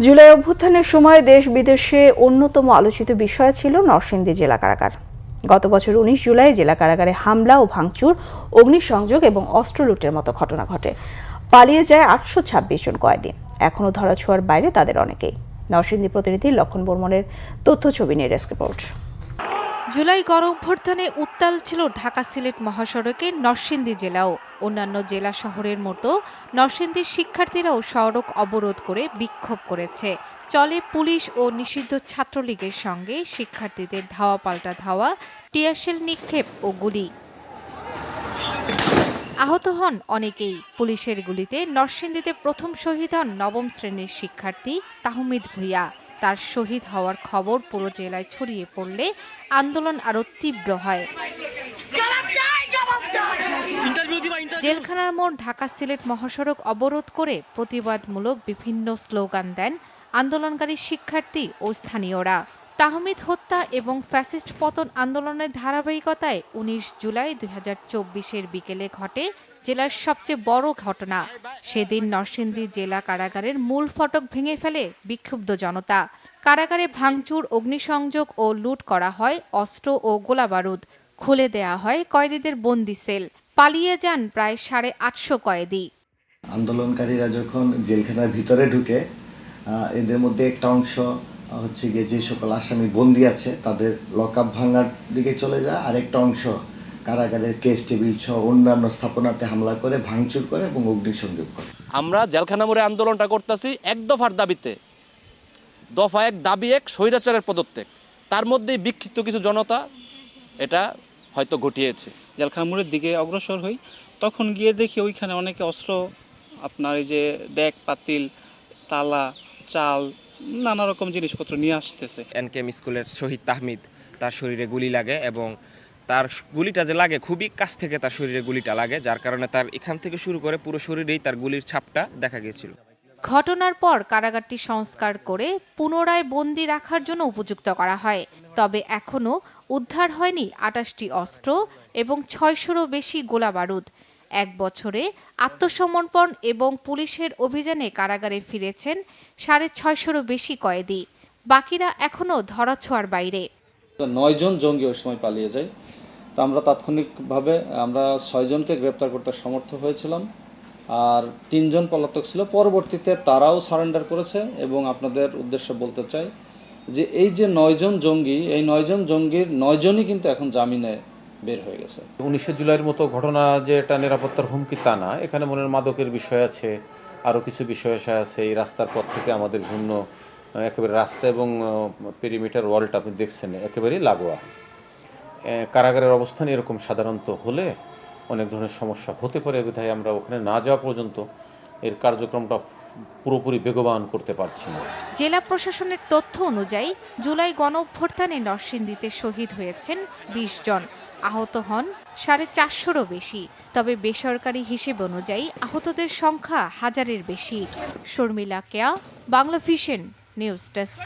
জুলাই অভ্যুত্থানের সময় দেশ বিদেশে অন্যতম আলোচিত বিষয় ছিল নরসিংদী জেলা কারাগার। গত বছর 19 জুলাই জেলা কারাগারে হামলা ও ভাঙচুর, অগ্নিসংযোগ এবং অস্ত্র লুটের মতো ঘটনা ঘটে। পালিয়ে যায় 826 জন কয়েদি। এখনও ধরাছোঁয়ার বাইরে তাদের অনেকেই। নরসিংদী প্রতিনিধি লক্ষণ বর্মনের তথ্য ছবি নিয়ে ডেস্ক রিপোর্ট। জুলাই গণঅভ্যুত্থানে উত্তাল ছিল ঢাকা সিলেট মহাসড়কের নরসিংদী জেলাও। অন্যান্য জেলা শহরের মতো নরসিংদীর শিক্ষার্থীরাও সড়ক অবরোধ করে বিক্ষোভ করেছে। চলে পুলিশ ও নিষিদ্ধ ছাত্রলীগের সঙ্গে শিক্ষার্থীদের ধাওয়া পাল্টা ধাওয়া, টিয়ারশেল নিক্ষেপ ও গুলি। আহত হন অনেকেই। পুলিশের গুলিতে নরসিংদীতে প্রথম শহীদ হন নবম শ্রেণীর শিক্ষার্থী তাহমিদ ভূঁইয়া। তার শহীদ হওয়ার খবর পুরো জেলায় ছড়িয়ে পড়লে আন্দোলন আরও তীব্র হয়। জেলখানার মোড় ঢাকা সিলেট মহাসড়ক অবরোধ করে প্রতিবাদমূলক বিভিন্ন স্লোগান দেন আন্দোলনকারী শিক্ষার্থী ও স্থানীয়রা। তাহমিদ হত্যা এবং ফ্যাসিস্ট পতন আন্দোলনের ধারাবাহিকতায় 19 জুলাই 2024 বিকেলে ঘটে জেলার সবচেয়ে বড় ঘটনা। সেদিন নরসিংদী জেলা কারাগারের মূল ফটক ভেঙে ফেলে বিক্ষুব্ধ জনতা। কারাগারে ভাঙচুর, অগ্নিসংযোগ ও লুট করা হয় অস্ত্র ও গোলাবারুদ। খুলে দেয়া হয় কয়েদিদের বন্দি সেল। পালিয়ে যান প্রায় 850 কয়েদি। আন্দোলনকারীরা যখন জেলখানার ভিতরে ঢুকে, এদের মধ্যে একটা অংশ হচ্ছে গিয়ে যে সকল আসামি বন্দী আছে তাদের লকআপ ভাঙার দিকে চলে যায়, আরেকটা অংশ কারাগারের কেস টেবিল সহ অন্যান্য স্থাপনাতে হামলা করে, ভাঙচুর করে এবং অগ্নিসংযোগ করে। আমরা জেলখানা মোড়ে আন্দোলনটা করতেছি এক দফার দাবিতে। দফা এক, দাবি এক, স্বৈরাচারের পদত্যাগ। তার মধ্যেই বিক্ষিপ্ত কিছু জনতা এটা হয়তো ঘটিয়েছে। জেলখানা মোড়ের দিকে অগ্রসর হই, তখন গিয়ে দেখি ওইখানে অনেকে অস্ত্র, আপনার এই যে ডেক, পাতিল, তালা, চাল, নানা রকম জিনিসপত্র নিয়ে আসতেছে। এনকেএম স্কুলের শহীদ তাহমিদ, তার শরীরে গুলি লাগে এবং তার গুলিটা যে লাগে খুবই কাছ থেকে তার শরীরে গুলিটা লাগে, যার কারণে তার এখান থেকে শুরু করে পুরো শরীরেই তার গুলির ছাপটা দেখা গিয়েছিল। ঘটনার পর কারাগারটি সংস্কার করে পুনরায় বন্দি রাখার জন্য উপযুক্ত করা হয়। তবে এখনও উদ্ধার হয়নি 28টি অস্ত্র এবং 600-রও বেশি গোলাবারুদ। এক বছরে আত্মসমর্পণ এবং পুলিশের অভিযানে কারাগারে ফিরেছেন 650-রও বেশি কয়েদি। বাকিরা এখনও ধরাছোঁয়ার বাইরে। 9 জন জঙ্গি ওই সময় পালিয়ে যায়। তো আমরা তাৎক্ষণিকভাবে 6 জনকে গ্রেপ্তার করতে সমর্থ হয়েছিলাম, আর 3 জন পলাতক ছিল। পরবর্তীতে তারাও সারেন্ডার করেছে এবং আপনাদের উদ্দেশ্যে বলতে চাই যে এই যে 9 জন জঙ্গি, এই 9 জন জঙ্গির 9 জনই কিন্তু এখন জামিনে বের হয়ে গেছে। 19 জুলাইয়ের মতো ঘটনা যে এটা নিরাপত্তার হুমকি তা না, এখানে মনের মাদকের বিষয় আছে, আরও কিছু বিষয় আছে। এই রাস্তার পর থেকে আমাদের ভিন্ন একেবারে রাস্তা এবং পেরিমিটার ওয়ালটা আপনি দেখছেন একেবারেই লাগোয়া। কারাগারের অবস্থান এরকম সাধারণত হলে অনেক ধরনের সমস্যা হতে পারে, বিধায় আমরা ওখানে না যাওয়া পর্যন্ত এর কার্যক্রমটা পুরোপুরি বেগবান করতে পারছি না। জেলা প্রশাসনের তথ্য অনুযায়ী জুলাই গণঅভ্যুত্থানে নরসিংদীতে শহীদ হয়েছেন 20 জন, আহত হন 450-রও বেশি। তবে বেসরকারি হিসেব অনুযায়ী আহতদের সংখ্যা হাজারের বেশি। শর্মিলা কেয়া, বাংলা ভিশন নিউজ ডেস্ক।